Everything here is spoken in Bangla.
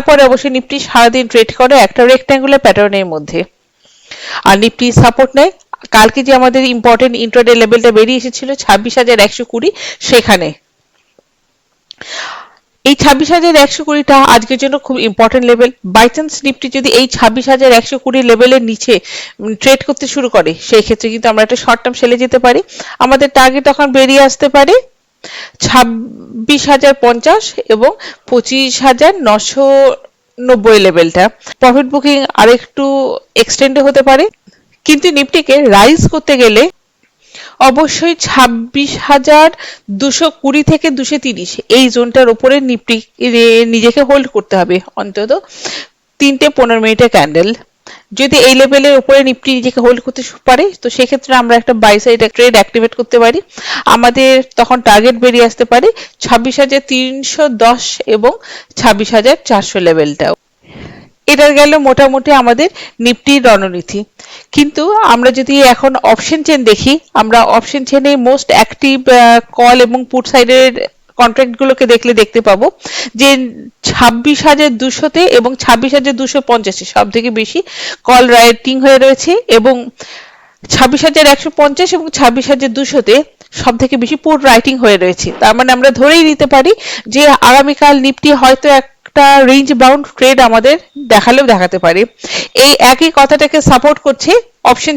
তারপরে অবশ্যই নিফটি সারাদিন ট্রেড করে একটা রেক্ট্যাঙ্গুলার প্যাটার্নের মধ্যে, আর নিফটি সাপোর্ট নেয় কালকে যে আমাদের ইম্পর্টেন্ট ইন্ট্রাডে লেভেলটা বেরিয়ে এসেছিল 26,120, সেখানে এই 26,120টা আজকের জন্য খুব important level. By chance Nifty যদি এই 26,120 লেভেলের নিচে ট্রেড করতে শুরু করে, সেই ক্ষেত্রে কিন্তু আমরা একটা শর্ট টার্ম সেলে যেতে পারি। আমাদের টার্গেট তখন বেরিয়ে আসতে পারে 26,050 এবং 25,990 লেভেলটা। প্রফিট বুকিং আরেকটু এক্সটেন্ড হতে পারে, কিন্তু নিফটিকে রাইজ করতে গেলে অবশ্যই 26,220 থেকে 230 এই জোনটার উপরে নিফটি নিজেকে হোল্ড করতে হবে অন্তত 3:15 মিনিটের ক্যান্ডেল। যদি এই লেভেলের উপরে নিফটি নিজেকে হোল্ড করতে পারে, তো সেক্ষেত্রে আমরা একটা বাই সাইড ট্রেড অ্যাক্টিভেট করতে পারি। আমাদের তখন টার্গেট বেরিয়ে আসতে পারে 26,310 এবং 26,400 লেভেলটাও। এটা গেল মোটামুটি আমাদের নিফটির রণনীতি। কিন্তু আমরা যদি এখন অপশন চেন দেখি, আমরা অপশন চেনে মোস্ট অ্যাক্টিভ কল এবং পুট সাইডের কন্ট্রাক্ট গুলোকে দেখতে পাবো যে 26,200 এবং 26,250 সব থেকে বেশি কল রাইটিং হয়ে রয়েছে, এবং 26,150 এবং 26,200 সব থেকে বেশি পুট রাইটিং হয়ে রয়েছে। তার মানে আমরা ধরেই নিতে পারি যে আগামীকাল নিফটি হয়তো একটা রেঞ্জ বাউন্ড ট্রেড আমাদের দেখাতে পারে। এই একই কথাটাকে সাপোর্ট করছে অপশন